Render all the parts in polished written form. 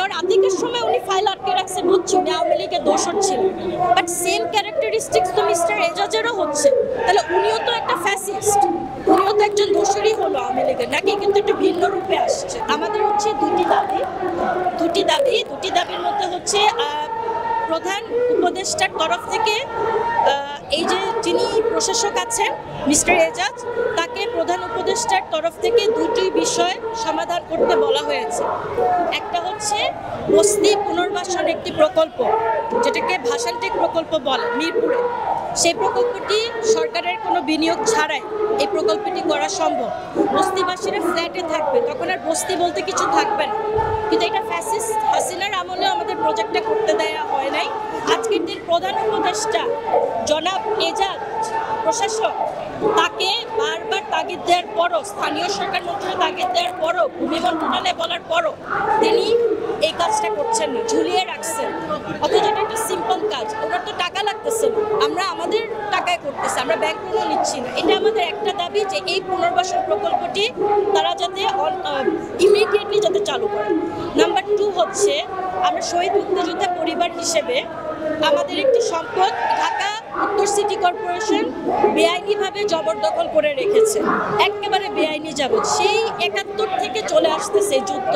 Mayor আতিকের সময় উনি file আটকে রাখছে, বুঝছি উনি আওয়ামী লীগের দোষর ছিলেন, বাট সেম ক্যারেক্টারিস্টিক্স তো মিস্টার এজাজেরও হচ্ছে, তাহলে উনিও তো একটা ফ্যাসিস্ট, উনিও তো একজন দোষরই হলো আওয়ামী লীগের, নাকি কিন্তু একটু ভিন্ন রূপে আসছে। আমাদের হচ্ছে দুটি দাবির মধ্যে হচ্ছে প্রধান উপদেষ্টার তরফ থেকে এই যে যিনি প্রশাসক আছেন মিস্টার এজাজ, তাকে প্রধান উপদেষ্টার তরফ থেকে দুটি বিষয় সমাধান করতে বলা হয়েছে। একটা হচ্ছে বস্তি পুনর্বাসন একটি প্রকল্প, যেটাকে ভাষান্টেক প্রকল্প বলে মিরপুরে, সেই প্রকল্পটি সরকারের কোনো বিনিয়োগ ছাড়াই এই প্রকল্পটি করা সম্ভব। বস্তিবাসীরা ফ্ল্যাটে থাকবে, তখন আর বস্তি বলতে কিছু থাকবে না, কিন্তু এটা ফ্যাসিস্ট হাসিনার আমলে আমাদের প্রজেক্টটা করতে দেওয়া হয় নাই। আজকের দিন প্রধান উপদেষ্টা জনাব এজাজ প্রশাসক, তাকে বারবার তাগিদ দেওয়ার পরও, স্থানীয় সরকার মন্ত্রী তাগিদ দেওয়ার পরও, ভূমি মন্ত্রণালয়ে বলার পরও তিনি এই কাজটা করছেন না, ঝুলিয়ে রাখছেন। অথচ এটা একটা সিম্পল কাজ, ওনার তো টাকা লাগতেছে না, আমরা আমাদের টাকায় করতেছি, আমরা ব্যাংক লোনও নিচ্ছি না। এটা আমাদের একটা দাবি যে এই পুনর্বাসন প্রকল্পটি তারা যাতে ইমিডিয়েটলি যাতে চালু করে। নাম্বার 2 হচ্ছে আমরা শহীদ মুক্তিযোদ্ধা পরিবার হিসেবে আমাদের একটি সম্পদ ঢাকা উত্তর সিটি কর্পোরেশন বেআইনিভাবে জবরদখল করে রেখেছে, একেবারে বেআইনি যাবত, সেই 71 থেকে চলে আসতেছে যুদ্ধ।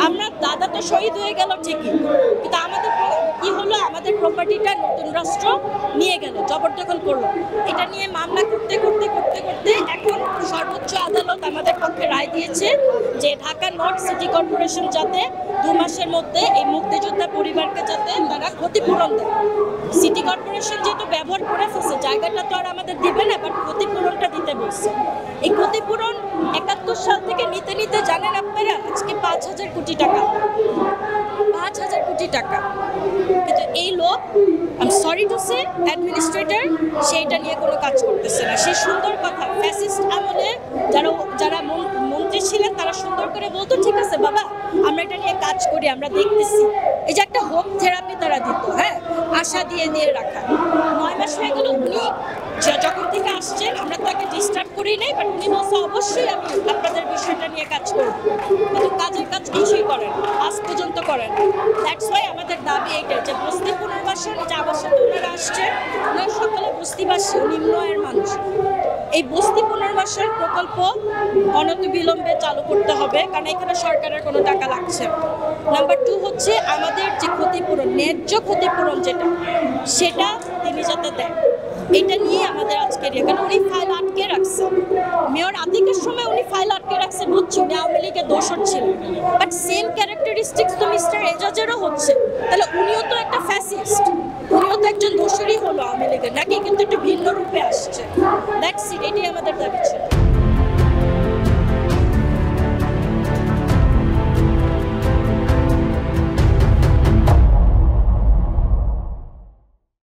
আমরা দাদা তো শহীদ হয়ে গেল ঠিকই, কিন্তু আমাদের কি হলো, আমাদের প্রপার্টিটা নতুন রাষ্ট্র নিয়ে গেল, জবরদখল করলো। এটা নিয়ে মামলা করতে করতে এখন সর্বোচ্চ আদালত আমাদের পক্ষে রায় দিয়েছে যে ঢাকা নর্থ সিটি কর্পোরেশন যাতে 2 মাসের মধ্যে এই মুক্তিযোদ্ধা পরিবারকে যাতে তারা ক্ষতিপূরণ দেয়। সিটি কর্পোরেশন যেহেতু ব্যবহার করে ফেলছে, জায়গাটা তো আর আমাদের দিবে না, বাট ক্ষতিপূরণটা দিতে বলছে। এই ক্ষতিপূরণ 71 সাল থেকে নিতে জানেন আপনারা আজকে 5,000 কোটি টাকা, 5,000 কোটি টাকা। কিন্তু এই লোক, I am sorry to say, administrator সেইটা নিয়ে কোনো কাজ করতেছে না। সেই সুন্দর কথা ফ্যাসিস্ট আমলে যারা মন্ত্রী ছিলেন তারা সুন্দর করে বলতো, ঠিক আছে বাবা আমরা এটা নিয়ে কাজ করি, আমরা দেখতেছি। এই যে একটা হোপ থেরাপি তারা দিত, হ্যাঁ, আশা দিয়ে রাখা। 9 মাস হয়ে গেল, উনি যখন থেকে আসছেন আমরা তাকে ডিস্টার্ব করি নাই, বাট উনি বলছে অবশ্যই আমি আপনাদের বিষয়টা নিয়ে কাজ করব, কিন্তু কাজের কাজ কিছুই করেন, আজ পর্যন্ত করেন। দ্যাটস ওয়াই আমাদের দাবি এইটাই যে বস্তি পুনর্বাসন, যে আমার সাথে ওনারা আসছেন, ওনারা সকলে বস্তিবাসী, নিম্ন আয়ের মানুষ। এই বস্তি পুনর্বাসন প্রকল্প অনতিবিলম্বে চালু করতে হবে, কারণ এখানে সরকারের কোনো টাকা লাগছে না। নাম্বার 2 হচ্ছে আমাদের যে ক্ষতিপূরণ, ন্যায্য ক্ষতিপূরণ যেটা, সেটা তিনি যাতে দেন। এটা নিয়ে আমাদের আজকের কারণ উনি ফাইল আটকে রাখছে, মেয়র আতিকের সময় উনি ফাইল আটকে রাখছে, বুঝছি উনি আওয়ামী লীগের দোষর ছিলেন, বাট সেম ক্যারেক্টারিস্টিক্স তো মিস্টার এজাজেরও হচ্ছে, তাহলে উনিও তো একটা ফ্যাসিস্ট, উনিও তো একজন দোষরই হলো আওয়ামী লীগের, নাকি কিন্তু একটু ভিন্ন রূপে আসছে। দ্যাটস ইট, এটাই আমাদের দাবি ছিল।